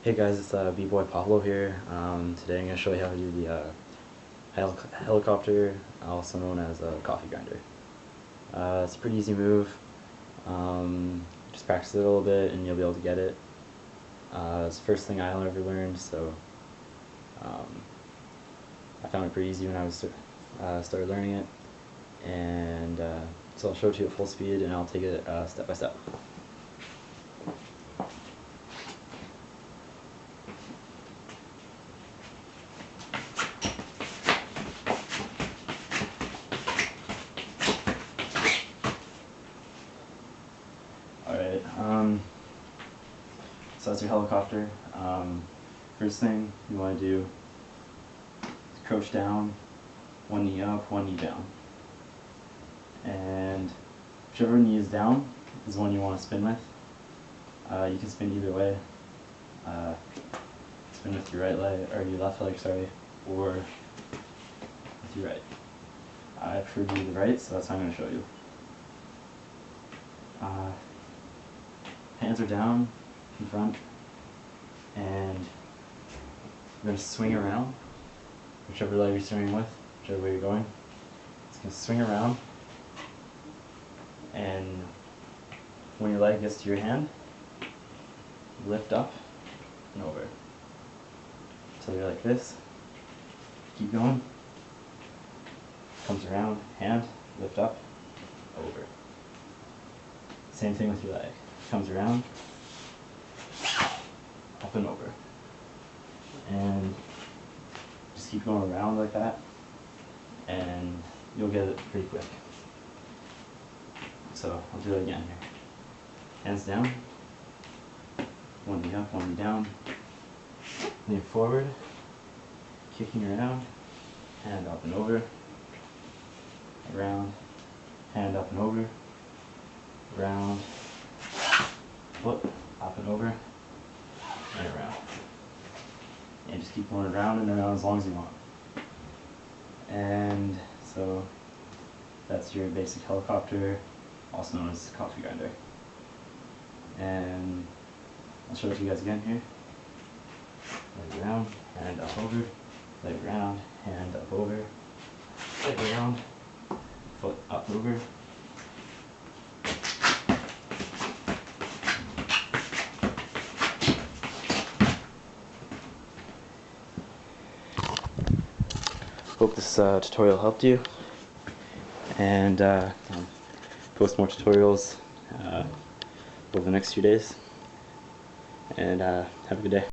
Hey guys, it's Bboy Pablo here. Today I'm going to show you how to do the helicopter, also known as a coffee grinder. It's a pretty easy move. Just practice it a little bit and you'll be able to get it. It's the first thing I ever learned, so I found it pretty easy when I was started learning it. And so I'll show it to you at full speed and I'll take it step by step. Alright, so that's your helicopter. First thing you want to do is crouch down, one knee up, one knee down. And whichever knee is down is the one you want to spin with. You can spin either way. Spin with your right leg, or your left leg, sorry, or with your right. I prefer to do the right, so that's how I'm going to show you. Hands are down in front, and you're going to swing around, whichever leg you're swinging with, whichever way you're going. It's going to swing around, and when your leg gets to your hand, lift up and over. So you're like this, keep going, comes around, hand, lift up, over. Same thing with your leg. Comes around, up and over. And just keep going around like that, and you'll get it pretty quick. So I'll do it again here. Hands down, one knee up, one knee down, lean forward, kicking around, hand up and over, around, hand up and over, around, flip, up and over, and around. And just keep going around and around as long as you want. And so that's your basic helicopter, also known as coffee grinder. And I'll show it to you guys again here. Leg around, hand up over, leg around, hand up over, leg around, foot up over. Hope this tutorial helped you, and I'll post more tutorials over the next few days, and have a good day.